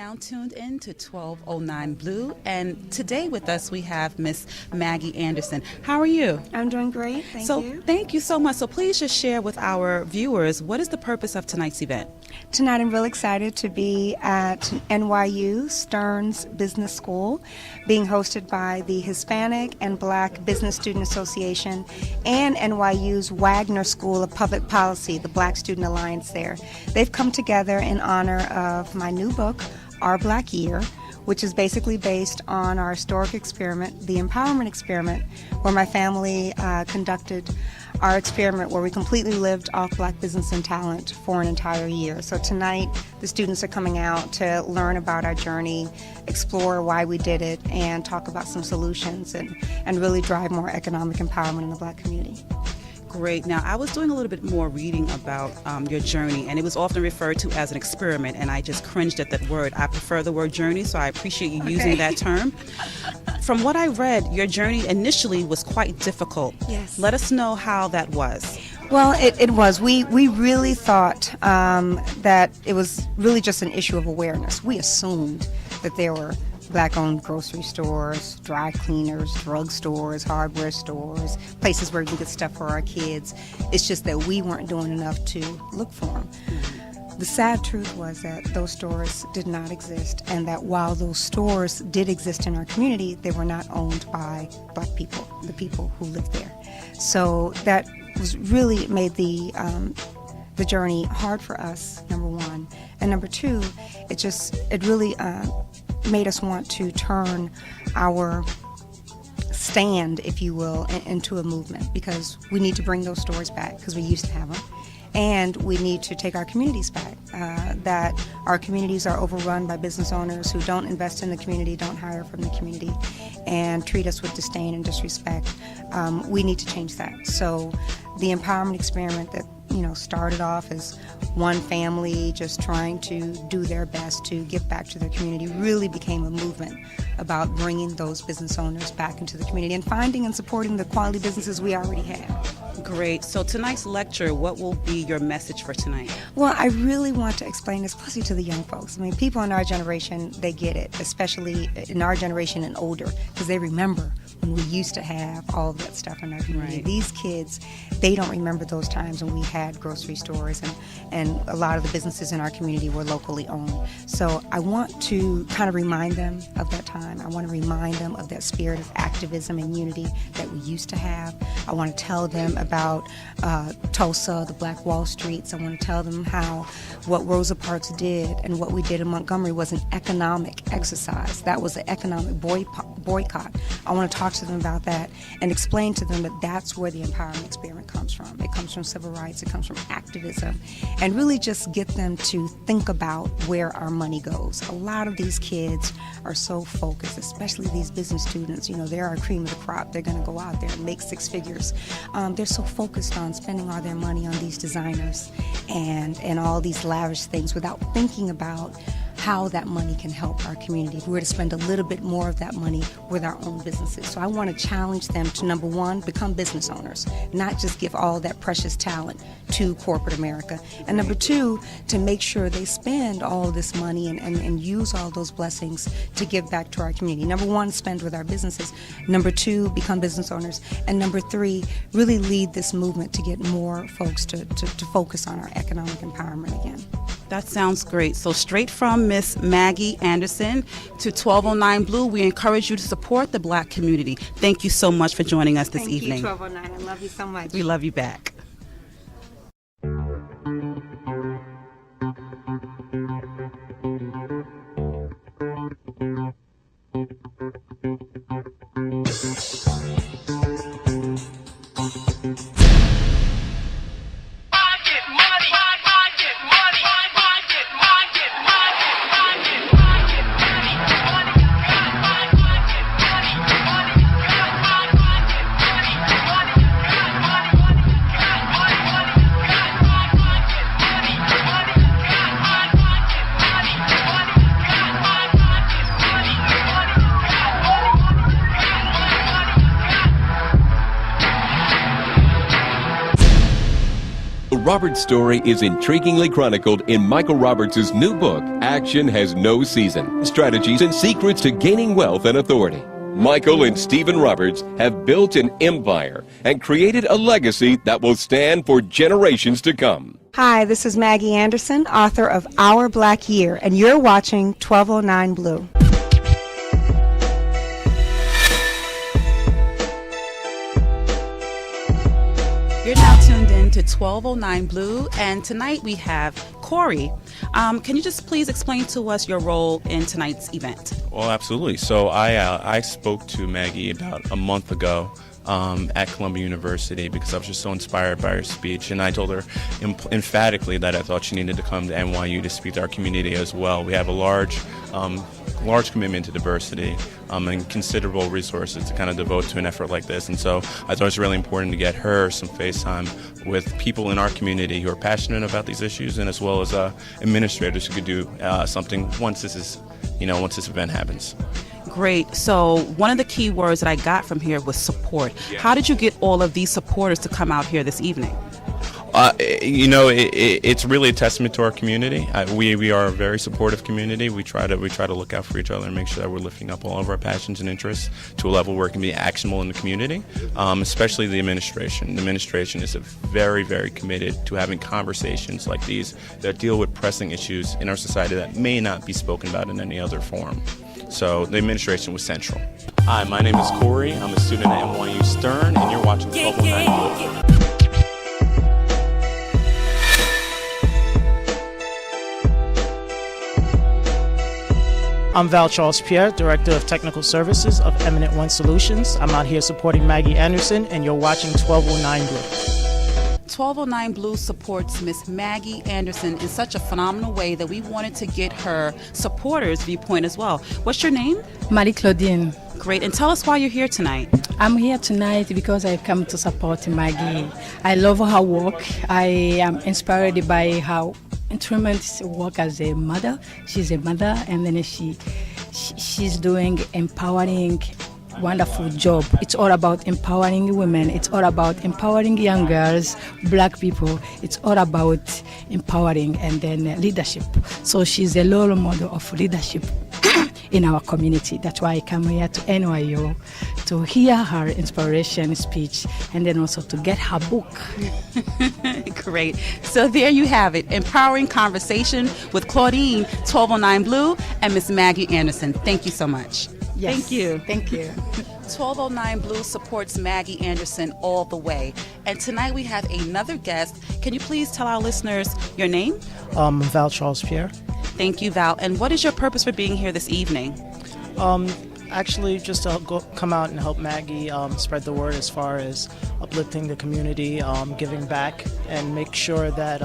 now tuned in to 1209 Blue, and today with us we have Miss Maggie Anderson. How are you? I'm doing great, thank you. Thank you so much. So please just share with our viewers, what is the purpose of tonight's event? Tonight I'm really excited to be at NYU Stern's Business School, being hosted by the Hispanic and Black Business Student Association and NYU's Wagner School of Public Policy, the Black Student Alliance there. They've come together in honor of my new book, Our Black Year, which is basically based on our historic experiment, the empowerment experiment, where my family conducted our experiment where we completely lived off Black business and talent for an entire year. So tonight, the students are coming out to learn about our journey, explore why we did it, and talk about some solutions and really drive more economic empowerment in the Black community. Great. Now, I was doing a little bit more reading about your journey, and it was often referred to as an experiment, and I just cringed at that word. I prefer the word journey, so I appreciate you using that term. From what I read, your journey initially was quite difficult. Yes. Let us know how that was. Well, it was. We really thought that it was really just an issue of awareness. We assumed that there were Black-owned grocery stores, dry cleaners, drug stores, hardware stores, places where we can get stuff for our kids. It's just that we weren't doing enough to look for them. The sad truth was that those stores did not exist, and that while those stores did exist in our community, they were not owned by Black people, the people who lived there. So that was really made the journey hard for us, number one. And number two, it really made us want to turn our stand, if you will, into a movement, because we need to bring those stores back because we used to have them, and we need to take our communities back. That our communities are overrun by business owners who don't invest in the community, don't hire from the community, and treat us with disdain and disrespect. We need to change that. So the empowerment experiment that started off as one family just trying to do their best to give back to their community really became a movement about bringing those business owners back into the community and finding and supporting the quality businesses we already have. Great. So tonight's lecture, what will be your message for tonight? Well, I really want to explain this, especially to the young folks. I mean, people in our generation, they get it, especially in our generation and older, because they remember when we used to have all of that stuff in our community. Right. These kids, they don't remember those times when we had grocery stores and a lot of the businesses in our community were locally owned. So I want to kind of remind them of that time. I want to remind them of that spirit of activism and unity that we used to have. I want to tell them about Tulsa, the Black Wall Streets. I want to tell them how what Rosa Parks did and what we did in Montgomery was an economic exercise. That was an economic boycott. I want to talk to them about that and explain to them that that's where the empowerment experiment comes from. It comes from civil rights, it comes from activism, and really just get them to think about where our money goes. A lot of these kids are so focused, especially these business students. They're our cream of the crop. They're going to go out there and make six figures. They're so focused on spending all their money on these designers and all these lavish things without thinking about how that money can help our community if we were to spend a little bit more of that money with our own businesses. So I want to challenge them to, number one, become business owners, not just give all that precious talent to corporate America. And number two, to make sure they spend all this money and use all those blessings to give back to our community. Number one, spend with our businesses. Number two, become business owners. And number three, really lead this movement to get more folks to focus on our economic empowerment again. That sounds great. So straight from Miss Maggie Anderson to 1209 Blue, we encourage you to support the Black community. Thank you so much for joining us this evening. Thank you, 1209. I love you so much. We love you back. Roberts story is intriguingly chronicled in Michael Roberts' new book, Action Has No Season, Strategies and Secrets to Gaining Wealth and Authority. Michael and Stephen Roberts have built an empire and created a legacy that will stand for generations to come. Hi, this is Maggie Anderson, author of Our Black Year, and you're watching 1209 Blue. You're now tuned in to 1209 Blue, and tonight we have Corey. Can you just please explain to us your role in tonight's event? Well, absolutely. So I spoke to Maggie about a month ago at Columbia University because I was just so inspired by her speech, and I told her emphatically that I thought she needed to come to NYU to speak to our community as well. We have a large commitment to diversity and considerable resources to kind of devote to an effort like this, and so I thought it was really important to get her some face time with people in our community who are passionate about these issues, and as well as administrators who could do something once this event happens. Great. So one of the key words that I got from here was support. Yeah. How did you get all of these supporters to come out here this evening? It's really a testament to our community. We are a very supportive community. We try to look out for each other and make sure that we're lifting up all of our passions and interests to a level where it can be actionable in the community, especially the administration. The administration is very, very committed to having conversations like these that deal with pressing issues in our society that may not be spoken about in any other form. So the administration was central. Hi, my name is Corey. I'm a student at NYU Stern, and you're watching 1209 Blue. I'm Val Charles-Pierre, Director of Technical Services of Eminent One Solutions. I'm out here supporting Maggie Anderson, and you're watching 1209 Blue. 1209 Blue supports Miss Maggie Anderson in such a phenomenal way that we wanted to get her supporters' viewpoint as well. What's your name? Marie-Claudine. Great. And tell us why you're here tonight. I'm here tonight because I've come to support Maggie. I love her work. I am inspired by how tremendous work as a mother. She's a mother, and then she's doing empowering, wonderful job. It's all about empowering women. It's all about empowering young girls, black people. It's all about empowering and then leadership. So she's a role model of leadership in our community. That's why I come here to NYU to hear her inspiration speech and then also to get her book. Great. So there you have it. Empowering conversation with Claudine, 1209 Blue, and Miss Maggie Anderson. Thank you so much. Yes. Thank you. Thank you. 1209 Blue supports Maggie Anderson all the way. And tonight we have another guest. Can you please tell our listeners your name? Val Charles-Pierre. Thank you, Val. And what is your purpose for being here this evening? Actually, just to come out and help Maggie spread the word as far as uplifting the community, giving back, and make sure that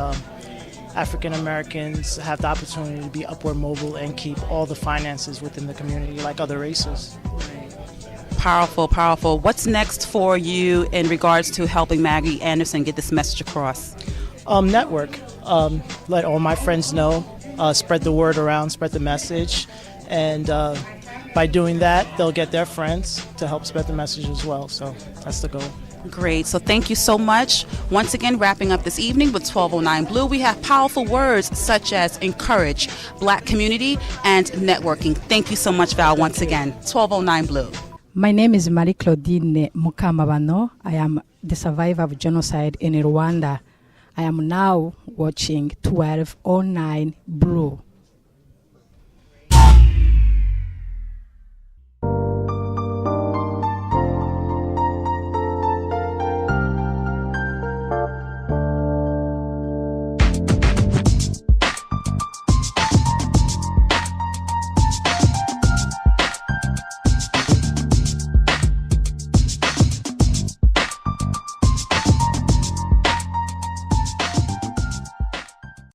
African Americans have the opportunity to be upward mobile and keep all the finances within the community like other races. Powerful, powerful. What's next for you in regards to helping Maggie Anderson get this message across? Network. Let all my friends know. Spread the word around, spread the message, and by doing that, they'll get their friends to help spread the message as well. So that's the goal. Great. So thank you so much. Once again, wrapping up this evening with 1209 Blue, we have powerful words such as encourage, black community, and networking. Thank you so much, Val, once again. 1209 Blue. My name is Marie-Claudine Mukamabano. I am the survivor of genocide in Rwanda. I am now watching 1209 Blue.